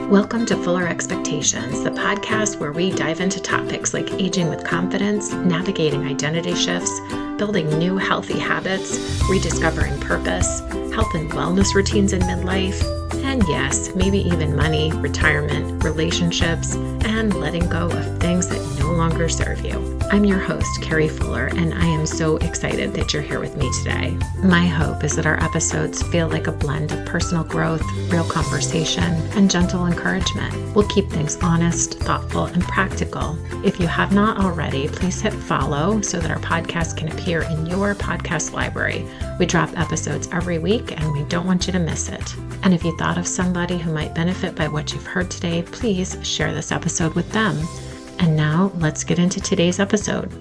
Welcome to Fuller Expectations, the podcast where we dive into topics like aging with confidence, navigating identity shifts, building new healthy habits, rediscovering purpose, health and wellness routines in midlife, and yes, maybe even money, retirement, relationships, and letting go of things that no longer serve you. I'm your host, Carrie Fuller, and I am so excited that you're here with me today. My hope is that our episodes feel like a blend of personal growth, real conversation, and gentle encouragement. We'll keep things honest, thoughtful, and practical. If you have not already, please hit follow so that our podcast can appear in your podcast library. We drop episodes every week, and we don't want you to miss it. And if you thought of somebody who might benefit by what you've heard today, please share this episode with them. And now let's get into today's episode.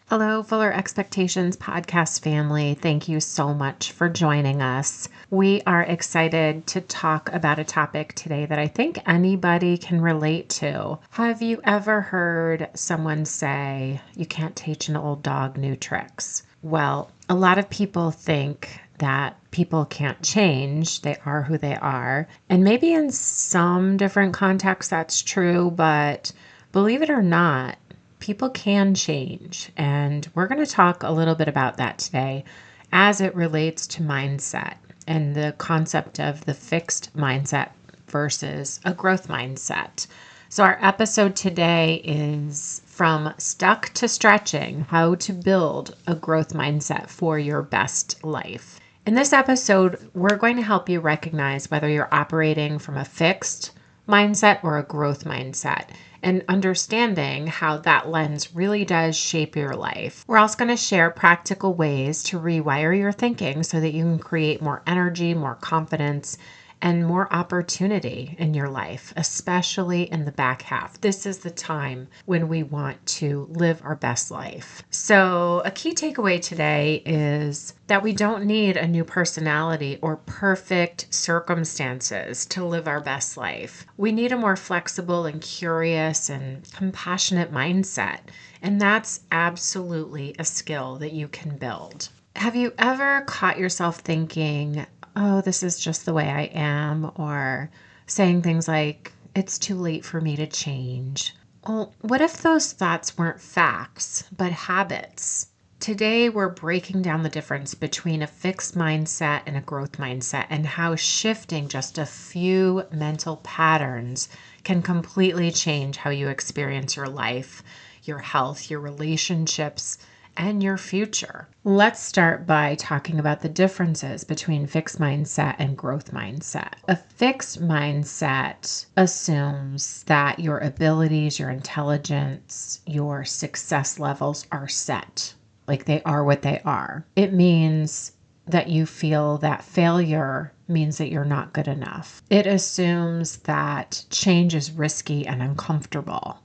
Hello, Fuller Expectations podcast family. Thank you so much for joining us. We are excited to talk about a topic today that I think anybody can relate to. Have you ever heard someone say, you can't teach an old dog new tricks? Well, a lot of people think that people can't change. They are who they are. And maybe in some different contexts that's true, but believe it or not, people can change. And we're going to talk a little bit about that today as it relates to mindset and the concept of the fixed mindset versus a growth mindset. So our episode today is From Stuck to Stretching, How to Build a Growth Mindset for Your Best Life. In this episode, we're going to help you recognize whether you're operating from a fixed mindset or a growth mindset and understanding how that lens really does shape your life. We're also going to share practical ways to rewire your thinking so that you can create more energy, more confidence, and more opportunity in your life, especially in the back half. This is the time when we want to live our best life. So a key takeaway today is that we don't need a new personality or perfect circumstances to live our best life. We need a more flexible and curious and compassionate mindset. And that's absolutely a skill that you can build. Have you ever caught yourself thinking, oh, this is just the way I am, or saying things like, it's too late for me to change? Well, what if those thoughts weren't facts, but habits? Today, we're breaking down the difference between a fixed mindset and a growth mindset and how shifting just a few mental patterns can completely change how you experience your life, your health, your relationships, and your future. Let's start by talking about the differences between fixed mindset and growth mindset. A fixed mindset assumes that your abilities, your intelligence, your success levels are set, like they are what they are. It means that you feel that failure means that you're not good enough. It assumes that change is risky and uncomfortable.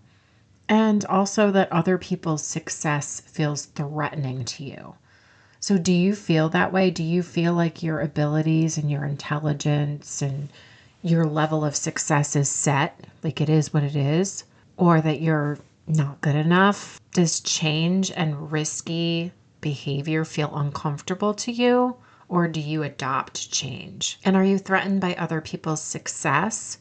And also that other people's success feels threatening to you. So do you feel that way? Do you feel like your abilities and your intelligence and your level of success is set, like it is what it is? Or that you're not good enough? Does change and risky behavior feel uncomfortable to you? Or do you adopt change? And are you threatened by other people's success?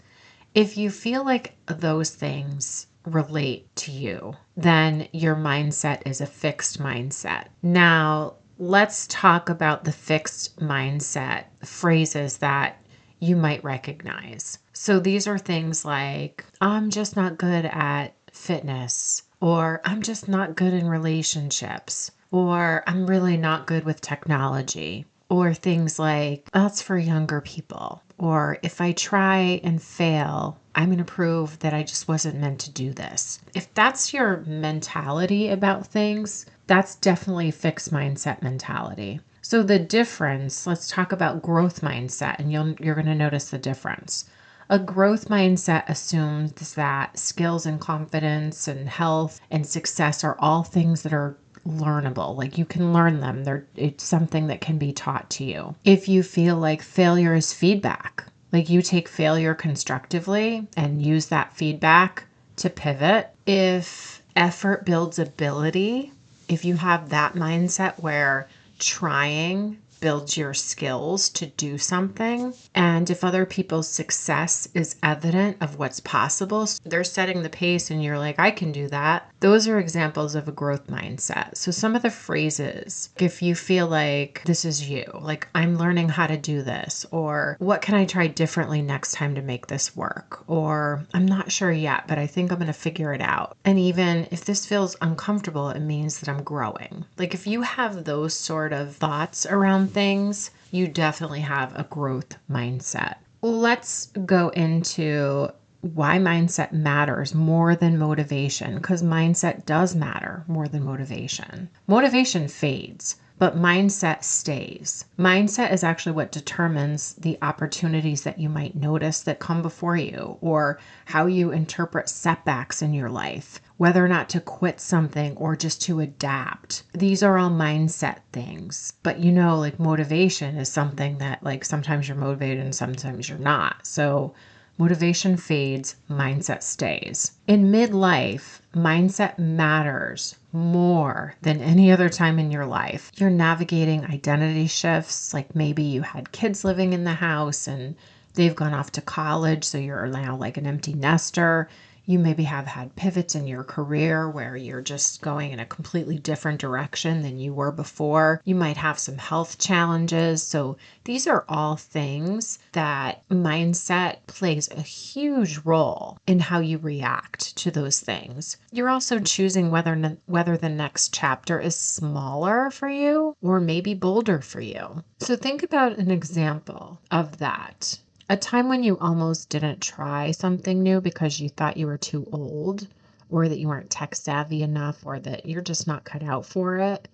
If you feel like those things relate to you, then your mindset is a fixed mindset. Now, let's talk about the fixed mindset phrases that you might recognize. So these are things like, I'm just not good at fitness, or I'm just not good in relationships, or I'm really not good with technology, or things like, that's for younger people, or if I try and fail, I'm going to prove that I just wasn't meant to do this. If that's your mentality about things, that's definitely fixed mindset mentality. So the difference, let's talk about growth mindset, and you're going to notice the difference. A growth mindset assumes that skills and confidence and health and success are all things that are learnable. Like you can learn them. It's something that can be taught to you. If you feel like failure is feedback, like you take failure constructively and use that feedback to pivot. If effort builds ability, if you have that mindset where trying builds your skills to do something. And if other people's success is evident of what's possible, so they're setting the pace and you're like, I can do that. Those are examples of a growth mindset. So some of the phrases, if you feel like this is you, like I'm learning how to do this, or what can I try differently next time to make this work? Or I'm not sure yet, but I think I'm going to figure it out. And even if this feels uncomfortable, it means that I'm growing. Like if you have those sort of thoughts around things, you definitely have a growth mindset. Let's go into why mindset matters more than motivation, because mindset does matter more than motivation. Motivation fades, but mindset stays. Mindset is actually what determines the opportunities that you might notice that come before you, or how you interpret setbacks in your life, whether or not to quit something or just to adapt. These are all mindset things. But like motivation is something that like sometimes you're motivated and sometimes you're not. So motivation fades, mindset stays. In midlife, mindset matters more than any other time in your life. You're navigating identity shifts, like maybe you had kids living in the house and they've gone off to college, so you're now like an empty nester. You maybe have had pivots in your career where you're just going in a completely different direction than you were before. You might have some health challenges. So these are all things that mindset plays a huge role in how you react to those things. You're also choosing whether the next chapter is smaller for you or maybe bolder for you. So think about an example of that. A time when you almost didn't try something new because you thought you were too old, or that you weren't tech savvy enough, or that you're just not cut out for it.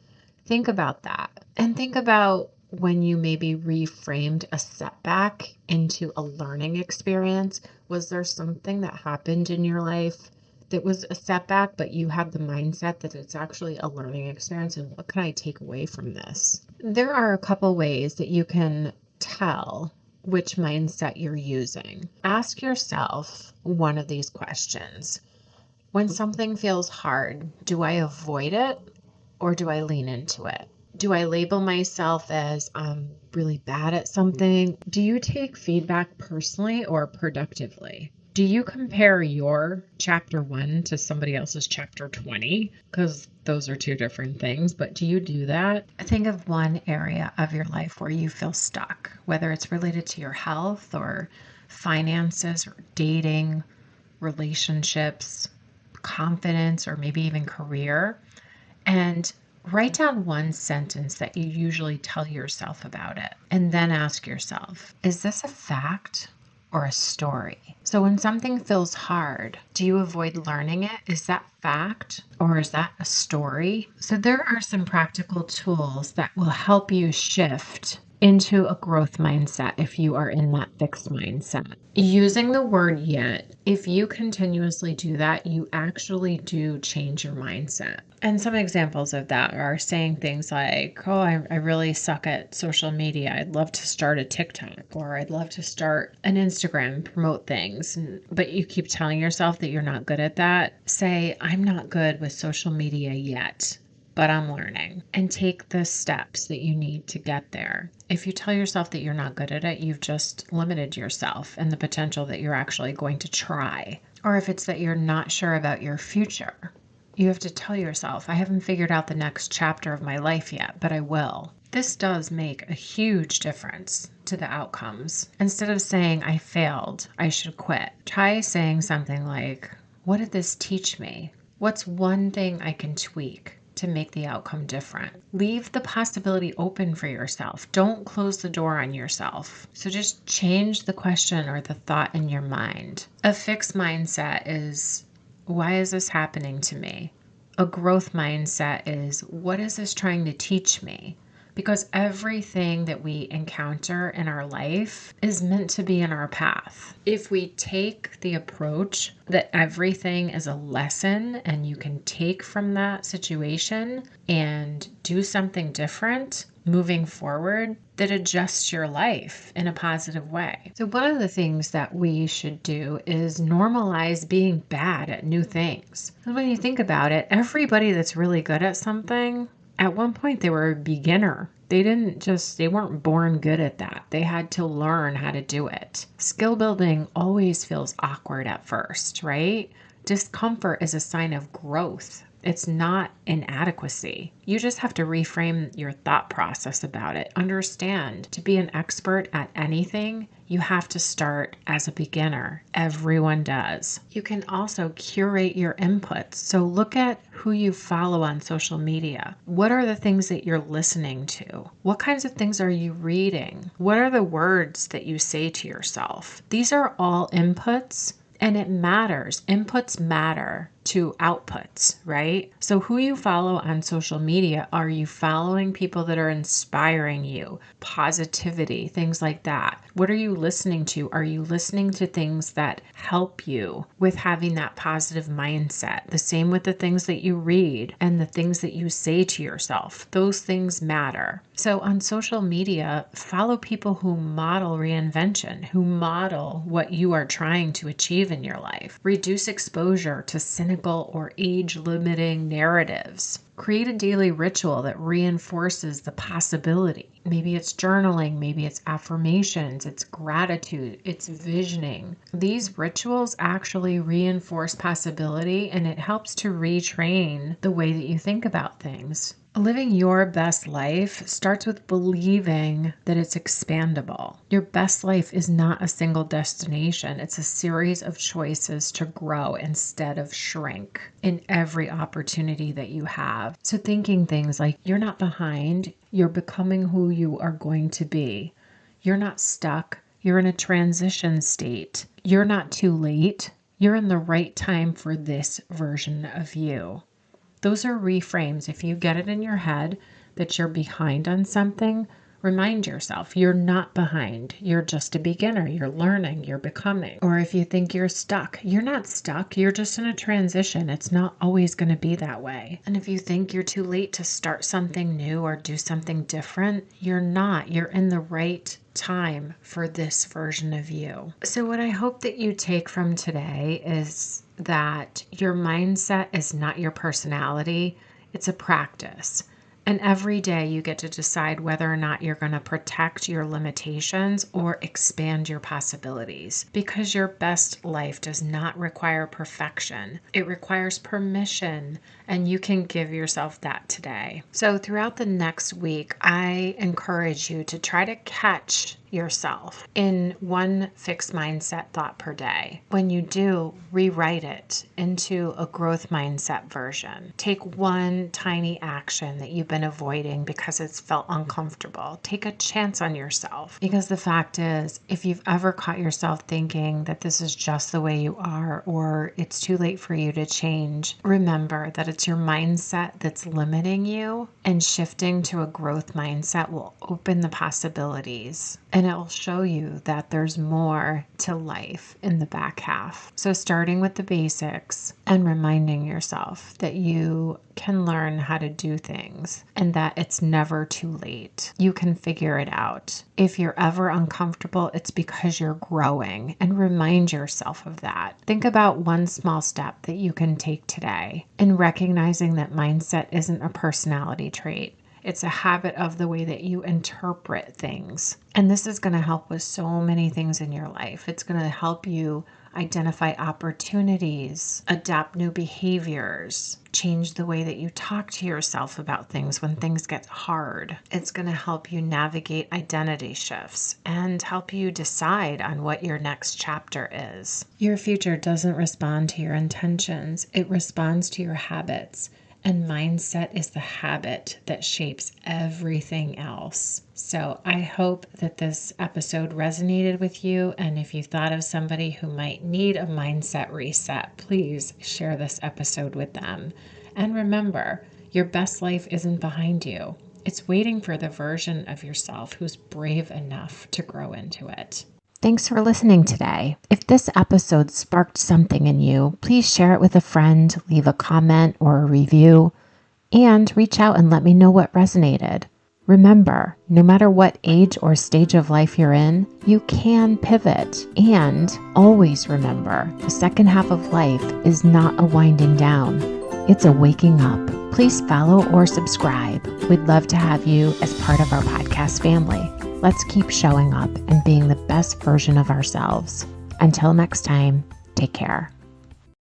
Think about that. And think about when you maybe reframed a setback into a learning experience. Was there something that happened in your life that was a setback, but you had the mindset that it's actually a learning experience, and what can I take away from this? There are a couple ways that you can tell which mindset you're using. Ask yourself one of these questions. When something feels hard, do I avoid it or do I lean into it? Do I label myself as I'm really bad at something? Do you take feedback personally or productively? Do you compare your chapter 1 to somebody else's chapter 20? Because those are two different things, but do you do that? Think of one area of your life where you feel stuck, whether it's related to your health or finances or dating, relationships, confidence, or maybe even career. And write down one sentence that you usually tell yourself about it. And then ask yourself, is this a fact or a story? So when something feels hard, do you avoid learning it? Is that fact or is that a story? So there are some practical tools that will help you shift into a growth mindset if you are in that fixed mindset. Using the word yet, if you continuously do that, you actually do change your mindset. And some examples of that are saying things like, oh, I really suck at social media. I'd love to start a TikTok, or I'd love to start an Instagram and promote things. But you keep telling yourself that you're not good at that. Say, I'm not good with social media yet, but I'm learning, and take the steps that you need to get there. If you tell yourself that you're not good at it, you've just limited yourself and the potential that you're actually going to try. Or if it's that you're not sure about your future, you have to tell yourself, I haven't figured out the next chapter of my life yet, but I will. This does make a huge difference to the outcomes. Instead of saying, I failed, I should quit, try saying something like, what did this teach me? What's one thing I can tweak to make the outcome different? Leave the possibility open for yourself. Don't close the door on yourself. So just change the question or the thought in your mind. A fixed mindset is, why is this happening to me? A growth mindset is, what is this trying to teach me? Because everything that we encounter in our life is meant to be in our path. If we take the approach that everything is a lesson and you can take from that situation and do something different moving forward, that adjusts your life in a positive way. So one of the things that we should do is normalize being bad at new things. And when you think about it, everybody that's really good at something At one point, they were a beginner. They weren't born good at that. They had to learn how to do it. Skill building always feels awkward at first, right? Discomfort is a sign of growth. It's not inadequacy. You just have to reframe your thought process about it. Understand, to be an expert at anything, you have to start as a beginner. Everyone does. You can also curate your inputs. So look at who you follow on social media. What are the things that you're listening to? What kinds of things are you reading? What are the words that you say to yourself? These are all inputs. And it matters. Inputs matter to outputs, right? So who you follow on social media, are you following people that are inspiring you? Positivity, things like that. What are you listening to? Are you listening to things that help you with having that positive mindset? The same with the things that you read and the things that you say to yourself. Those things matter. So on social media, follow people who model reinvention, who model what you are trying to achieve in your life. Reduce exposure to cynical or age-limiting narratives. Create a daily ritual that reinforces the possibility. Maybe it's journaling, maybe it's affirmations, it's gratitude, it's visioning. These rituals actually reinforce possibility, and it helps to retrain the way that you think about things. Living your best life starts with believing that it's expandable. Your best life is not a single destination. It's a series of choices to grow instead of shrink in every opportunity that you have. So thinking things like, you're not behind, you're becoming who you are going to be. You're not stuck, you're in a transition state. You're not too late, you're in the right time for this version of you. Those are reframes. If you get it in your head that you're behind on something, remind yourself you're not behind. You're just a beginner. You're learning. You're becoming. Or if you think you're stuck, you're not stuck. You're just in a transition. It's not always going to be that way. And if you think you're too late to start something new or do something different, you're not. You're in the right time for this version of you. So what I hope that you take from today is that your mindset is not your personality. It's a practice. And every day you get to decide whether or not you're going to protect your limitations or expand your possibilities, because your best life does not require perfection. It requires permission, and you can give yourself that today. So throughout the next week, I encourage you to try to catch yourself in one fixed mindset thought per day. When you do, rewrite it into a growth mindset version. Take one tiny action that you've been avoiding because it's felt uncomfortable. Take a chance on yourself, because the fact is, if you've ever caught yourself thinking that this is just the way you are, or it's too late for you to change, remember that it's your mindset that's limiting you, and shifting to a growth mindset will open the possibilities. And it will show you that there's more to life in the back half. So starting with the basics and reminding yourself that you can learn how to do things and that it's never too late. You can figure it out. If you're ever uncomfortable, it's because you're growing, and remind yourself of that. Think about one small step that you can take today in recognizing that mindset isn't a personality trait. It's a habit of the way that you interpret things. And this is going to help with so many things in your life. It's going to help you identify opportunities, adopt new behaviors, change the way that you talk to yourself about things when things get hard. It's going to help you navigate identity shifts and help you decide on what your next chapter is. Your future doesn't respond to your intentions. It responds to your habits. And mindset is the habit that shapes everything else. So I hope that this episode resonated with you. And if you thought of somebody who might need a mindset reset, please share this episode with them. And remember, your best life isn't behind you. It's waiting for the version of yourself who's brave enough to grow into it. Thanks for listening today. If this episode sparked something in you, please share it with a friend, leave a comment or a review, and reach out and let me know what resonated. Remember, no matter what age or stage of life you're in, you can pivot. And always remember, the second half of life is not a winding down. It's a waking up. please follow or subscribe. We'd love to have you as part of our podcast family. Let's keep showing up and being the best version of ourselves. Until next time, take care.